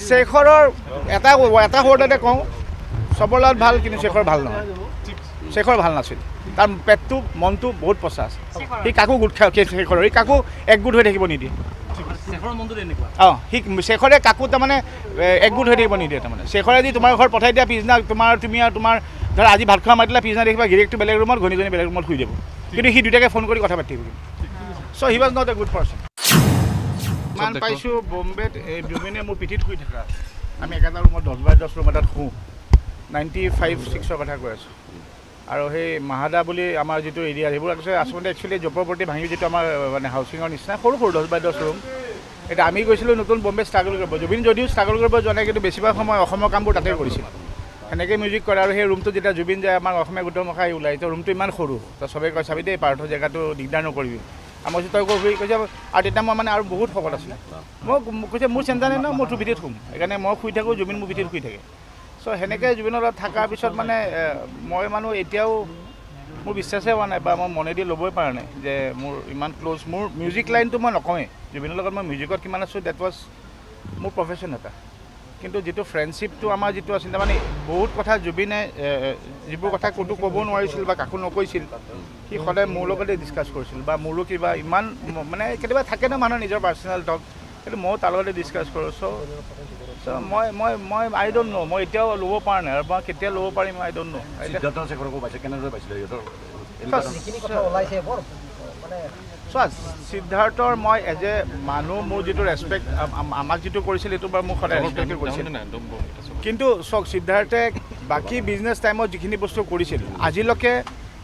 শেখৰৰ এটা ৱৰ্ডতে কওঁ চবৰ লগত ভাল কিন্তু শেখৰ ভাল নহয় শেখৰ ভাল নাছিল তাৰ পেটটো মনটো বহুত পচা আছে সি কাকো গোট খায় শেখৰৰ সি কাকো একগোট হৈ থাকিব নিদিয়ে অঁ সি শেখৰে কাকো তাৰমানে একগোট হৈ থাকিব নিদিয়ে তাৰমানে শেখৰে যদি তোমাৰ ঘৰত পঠাই দিয়া পিছদিনা তুমি আৰু তোমাৰ ধৰা আজি ভাত খোৱা মাতিলে পিছদিনা দেখিবা গিৰিয়েকটো বেলেগ ৰুমত ঘনীজনী বেলেগ ৰুমত শুই দিব কিন্তু সি দুটাকে ফোন কৰি কথা পাতি থাকিব so' he was not a good person ইমান পাইছোঁ বম্বেত জুবিনে মোৰ পিঠিত শুই থকা আমি একেটা ৰুমত 10x10 ৰুম এটাত শুওঁ 95-6ৰ কথা কৈ আছোঁ আৰু সেই মাহাদা বুলি আমাৰ যিটো এৰিয়া সেইবোৰ আচলতে একচুৱেলি জপৰ প্ৰতি ভাঙি যিটো আমাৰ মানে হাউচিঙৰ নিচিনা সৰু 10x10 ৰুম এতিয়া আমি গৈছিলোঁ নতুন বম্বে ষ্ট্ৰাগল কৰিব জুবিন যদিও ষ্ট্ৰাগল কৰিব যোৱা নাই কিন্তু বেছিভাগ সময় অসমৰ কামবোৰ তাতে কৰিছিল সেনেকৈ মিউজিক কৰে আৰু সেই ৰুমটো যেতিয়া জুবিন যায় আমাৰ অসমীয়া গোটৰ মুখাই ওলাই তো ৰুমটো ইমান সৰু তো চবেই কয় চাবি দেই পাৰ্থ জেগাটো দিগদাৰ নকৰিবি আমাৰ তই গৈ কৈছে আৰু তেতিয়া মই মানে আৰু বহুত শকত আছিলে মই কৈছে মোৰ চিন্তা নাই ন মই তোৰ ভিতৰত শুম সেইকাৰণে মই শুই থাকোঁ জুবিন মোৰ ভিতৰত শুই থাকে চ' সেনেকৈ জুবিনৰ লগত থকাৰ পিছত মানে মই মানুহ এতিয়াও মোৰ বিশ্বাসেই হোৱা নাই বা মই মনেদি ল'বই পৰা নাই যে মোৰ ইমান ক্ল'জ মোৰ মিউজিক লাইনটো মই নকওঁৱেই জুবিনৰ লগত মই মিউজিকত কিমান আছোঁ ডেট ৱাজ মোৰ প্ৰফেশ্যন এটা কিন্তু যিটো ফ্ৰেণ্ডশ্বিপটো আমাৰ যিটো আছিল তাৰমানে বহুত কথা জুবিনে যিবোৰ কথা ক'তো ক'ব নোৱাৰিছিল বা কাকো নকৈছিল সি সদায় মোৰ লগতে ডিছকাছ কৰিছিল বা মোৰো কিবা ইমান মানে কেতিয়াবা থাকে ন মানুহৰ নিজৰ পাৰ্চনেল টক কিন্তু ময়ো তাৰ লগতে ডিছকাছ কৰোঁ চ' মই আই ডোণ্ট ন' মই এতিয়াও ল'ব পৰা নাই আৰু মই কেতিয়া ল'ব পাৰিম আই ডোণ্ট ন' চোৱা সিদ্ধাৰ্থৰ মই এজ এ মানুহ মোৰ যিটো ৰেচপেক্ট আমাক যিটো কৰিছিল সেইটো বাৰু মোক সদায় ৰেচপেক্ট কৰিছিল কিন্তু চাওক সিদ্ধাৰ্থে বাকী বিজনেছ টাইমত যিখিনি বস্তু কৰিছিল আজিলৈকে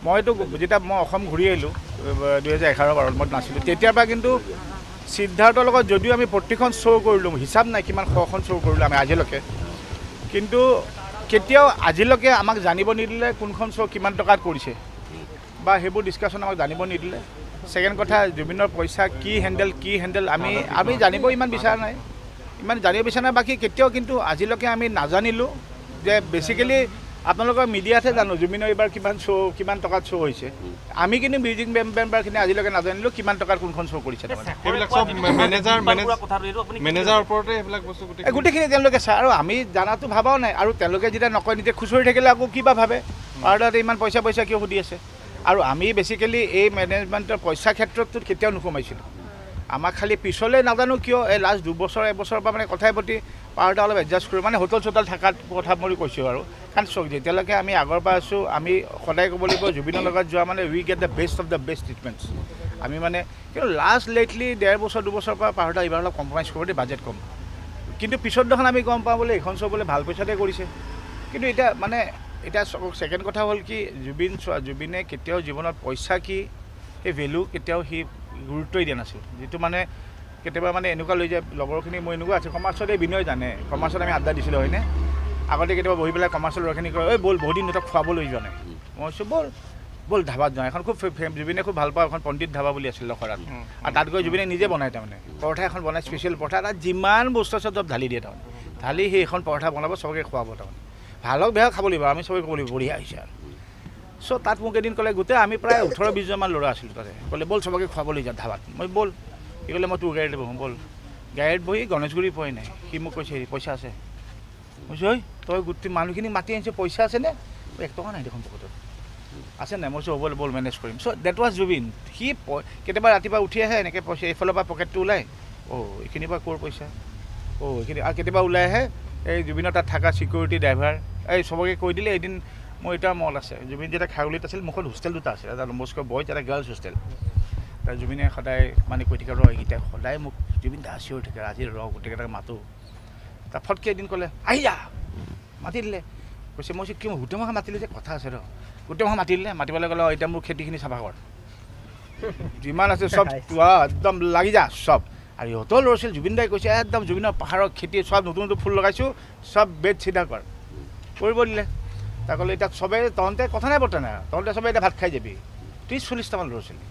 মইতো যেতিয়া মই অসম ঘূৰি আহিলোঁ 2011-12 মই নাছিলোঁ তেতিয়াৰ পৰা কিন্তু সিদ্ধাৰ্থৰ লগত যদিও আমি প্ৰতিখন শ্ব' কৰিলোঁ হিচাপ নাই কিমান শখন শ্ব' কৰিলোঁ আমি আজিলৈকে কিন্তু কেতিয়াও আজিলৈকে আমাক জানিব নিদিলে কোনখন শ্ব' কিমান টকাত কৰিছে বা সেইবোৰ ডিছকাশ্যন আমাক জানিব নিদিলে ছেকেণ্ড কথা জুবিনৰ পইচা কি হেণ্ডেল আমি জানিব ইমান বিচৰা নাই জানিব বিচৰা নাই বাকী কেতিয়াও কিন্তু আজিলৈকে আমি নাজানিলোঁ যে বেছিকেলি আপোনালোকৰ মিডিয়াতহে জানো জুবিনৰ এইবাৰ কিমান টকাত শ্ব' হৈছে আমি কিন্তু মিউজিক মেম্বাৰখিনি আজিলৈকে নাজানিলোঁ কিমান টকাত কোনখন শ্ব' কৰিছে গোটেইখিনি তেওঁলোকে চায় আৰু আমি জানাটো ভাবাও নাই আৰু তেওঁলোকে যেতিয়া নকয় নিজে খুচৰি থাকিলে আকৌ কিবা ভাবে আৰু তাতে ইমান পইচা কিয় সুধি আছে আৰু আমি বেছিকেলি এই মেনেজমেণ্টৰ পইচা ক্ষেত্ৰততো কেতিয়াও নোসোমাইছিলোঁ আমাক খালি পিছলৈ নাজানো কিয় এই লাষ্ট 2 বছৰ 1 বছৰৰ পৰা মানে কথাই প্ৰতি পাৰ্টা অলপ এডজাষ্ট কৰোঁ মানে হোটেল চোটেল থকাৰ কথা মই কৈছোঁ আৰু কাৰণ চাওক যেতিয়ালৈকে আমি আগৰ পৰা আছোঁ আমি সদায় ক'ব লাগিব জুবিনৰ লগত যোৱা মানে we get the best of the best treatments আমি মানে কিন্তু লাষ্ট লেটলি 1.5 বছৰ 2 বছৰৰ পৰা পাৰ্টা এইবাৰ অলপ কম্প্ৰমাইজ কৰোঁ দেই বাজেট কম কিন্তু পিছত দেখোন আমি গম পাওঁ বোলে এইখন শ্ব' বোলে ভাল পইচাতে কৰিছে কিন্তু এতিয়া মানে এতিয়া ছেকেণ্ড কথা হ'ল কি জুবিনে কেতিয়াও জীৱনত পইচা কি সেই ভেলু কেতিয়াও সি গুৰুত্বই দিয়া নাছিল যিটো মানে কেতিয়াবা মানে এনেকুৱা লৈ যায় লগৰখিনি মই এনেকুৱা আছে কমাৰ্চত এই বিনয় জানে কমাৰ্চত আমি আড্ডা দিছিলোঁ হয়নে আগতে কেতিয়াবা বহি পেলাই কমাৰ্চৰ ল'ৰাখিনি কয় ঐ ব'ল বহুত দিন তহঁতক খুৱাবলৈ যোৱা নাই মই কৈছোঁ ব'ল ধাবাত যাওঁ এখন খুব জুবিনে খুব ভাল পাওঁ এখন পণ্ডিত ধাবা বুলি আছিল লখৰাত আৰু তাত গৈ জুবিনে নিজে বনায় তাৰমানে পৰঠা এখন বনায় স্পেচিয়েল পৰঠা তাত যিমান বস্তু আছে চব ঢালি দিয়ে তাৰমানে ঢালি সেই এখন পৰঠা বনাব চবকে খুৱাব তাৰমানে ভালক বেয়া খাব লাগিব আমি চবেই ক'ব লাগিব বঢ়িয়া হৈছে আৰু চ' তাত মোক এদিন ক'লে গোটেই আমি প্ৰায় 18-20জনমান ল'ৰা আছিলোঁ তাতে ক'লে ব'ল চবকে খুৱাবলৈ যাওঁ ধাবাত মই ব'ল সি ক'লে মই তোৰ গাড়ীতে বহোঁ ব'ল গাড়ীত বহি গণেশগুৰি পোৱাই নাই সি মোক কৈছে হেৰি পইচা আছে কৈছোঁ ঐ তই গোটেই মানুহখিনি মাতি আনিছে পইচা আছেনে 1 টকা নাই দেখোন পকেটত আছে নাই মই কৈছোঁ হ'ব ব'ল মেনেজ কৰিম চ' ডেট ৱাজ জুবিন সি কেতিয়াবা ৰাতিপুৱা উঠি আহে এনেকৈ পইচা এইফালৰ পৰা পকেটটো ওলাই এইখিনিৰ পৰা ক'ৰ পইচা এইখিনি আৰু কেতিয়াবা ওলাই আহে এই জুবিনৰ তাত থকা চিকিউৰিটি ড্ৰাইভাৰ এই চবকে কৈ দিলে এদিন মোৰ এটা মল আছে জুবিন যেতিয়া খাৰগুলিত আছিল মুখত হোষ্টেল দুটা আছিল এটা ডম্বস্কৰ বইজ এটা গাৰ্লছ হোষ্টেল তাৰ জুবিনে সদায় মানে কৈ থাকে এইকেইটা সদায় মোক জুবিন দা চিঞৰি থাকে আজি গোটেইকেইটাক মাতোঁ তাৰ ফটকৈ এদিন ক'লে আহি যা মাতি দিলে কৈছে মই কি গোটেই মাহ মাতিলে যে কথা আছে গোটেই মাহ মাতি দিলে মাতি পেলাই ক'লে এতিয়া মোৰ খেতিখিনি চাফা কৰ যিমান আছে চব একদম লাগি যা চব আৰু ইহঁতৰ ল'ৰা ছোৱালী জুবিন দাই কৈছে একদম জুবিনৰ পাহাৰৰ খেতি চব নতুন ফুল লগাইছোঁ চব বেড চিধা কৰিব দিলে তাক ক'লে এতিয়া চবেই তহঁতে কথা নাই বৰ্তা নাই তহঁতে চবেই এতিয়া ভাত খাই যাবি 30-40টামান ল'ৰা ছোৱালী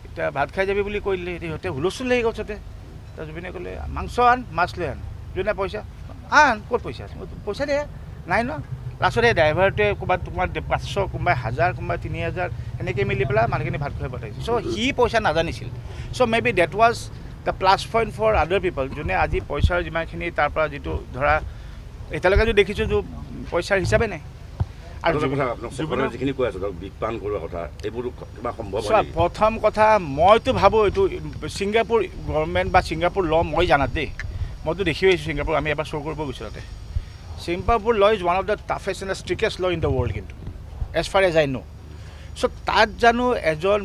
এতিয়া ভাত খাই যাবি বুলি কৈ দিলে এতিয়া সিহঁতে হুলস্থুল লাগি গ'ল তাতে তাৰ জুবিনে ক'লে মাংস আন মাছ লৈ আন জুবিনে পইচা আন ক'ত পইচা আছে পইচা দে নাই ন লাষ্টত এই ড্ৰাইভাৰটোৱে ক'ৰবাত তোমাৰ 500 কোনোবাই 1000 কোনোবাই 3000 এনেকৈ মিলি পেলাই মানুহখিনি ভাত খুৱাই পঠাইছে চ' সি পইচা নাজানিছিল so' maybe that was the plus point for other people যোনে আজি পইচাৰ যিমানখিনি তাৰ পৰা যিটো ধৰা এতিয়ালৈকে যদি দেখিছোঁ যে পইচাৰ হিচাপে নাই আৰু যিখিনি কৈ আছোঁ ধৰক বিগ পান কৰোৱা কথা এইবোৰ কিবা সম্ভৱ প্ৰথম কথা মইতো ভাবোঁ এইটো ছিংগাপুৰ গভৰ্ণমেণ্ট বা ছিংগাপুৰ ল মই জানাত দেই মইতো দেখি আহিছোঁ ছিংগাপুৰ আমি এবাৰ শ্ব' কৰিব গৈছোঁ তাতে Singapore law is one of the toughest and the strictest law in the world কিন্তু as far as I know so' তাত জানো এজন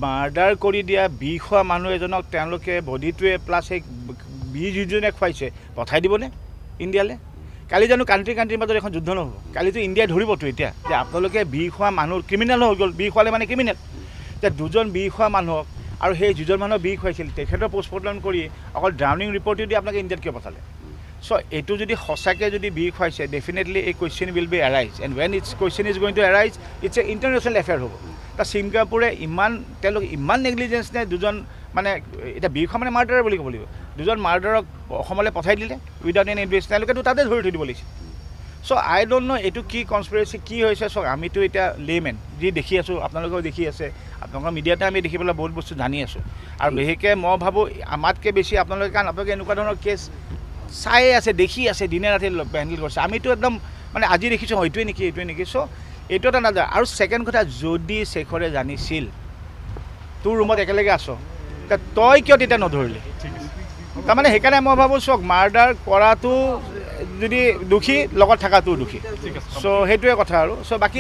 মাৰ্ডাৰ কৰি দিয়া বিষ খোৱা মানুহ এজনক তেওঁলোকে বডিটোৱে প্লাছ সেই বিষ যিজনে খুৱাইছে পঠাই দিবনে ইণ্ডিয়ালৈ কালি জানো কাণ্ট্ৰিৰ মাজত এখন যুদ্ধ নহ'ব কালিতো ইণ্ডিয়াই ধৰিবতো এতিয়া যে আপোনালোকে বিষ খোৱা মানুহ ক্ৰিমিনেল হৈ গ'ল বিষ খোৱালে মানে ক্ৰিমিনেল যে দুজন বিষ খোৱা মানুহক আৰু সেই যিজন মানুহক বিষ খুৱাইছিল তেখেতৰ পষ্টমৰ্টম কৰি অকল ড্ৰাউনিং ৰিপৰ্টটো দি আপোনালোকে ইণ্ডিয়াত কিয় পঠালে চ' এইটো যদি সঁচাকৈ যদি বিষ খুৱাইছে ডেফিনেটলি এই question will be arise and when it's question is going to arise it's a international affair হ'ব তা ছিংগাপুৰে তেওঁলোকে ইমান নেগলিজেঞ্চ নে দুজন মানে এতিয়া বিষ খোৱা মানে মাৰ্ডাৰ বুলি ক'ব লাগিব দুজন মাৰ্ডাৰক অসমলৈ পঠাই দিলে উইদাউট এন ইনভেষ্ট তেওঁলোকেতো তাতে ধৰি থৈ দিব লাগিছে চ' আই ডোণ্ট ন' এইটো কি কনস্পিৰেচি কি হৈছে চাওক আমিতো এতিয়া লেমেন যি দেখি আছোঁ আপোনালোকেও দেখি আছে আপোনালোকৰ মিডিয়াতে আমি দেখি পেলাই বহুত বস্তু জানি আছোঁ আৰু বিশেষকৈ মই ভাবোঁ আমাতকৈ বেছি আপোনালোকে কাৰণ আপোনালোকে এনেকুৱা ধৰণৰ কেছ চাই আছে দেখি আছে দিনে ৰাতি হেণ্ডেল কৰিছে আমিতো একদম মানে আজি দেখিছোঁ এইটোৱে নেকি চ' এইটো এটা নাযায় আৰু ছেকেণ্ড কথা যদি শেখৰে জানিছিল তোৰ ৰুমত একেলগে আছ তই কিয় তেতিয়া নধৰিলি তাৰমানে সেইকাৰণে মই ভাবোঁ চাওক মাৰ্ডাৰ কৰাটো যদি দোষী লগত থকাটো দোষী চ' সেইটোৱে কথা আৰু চ' বাকী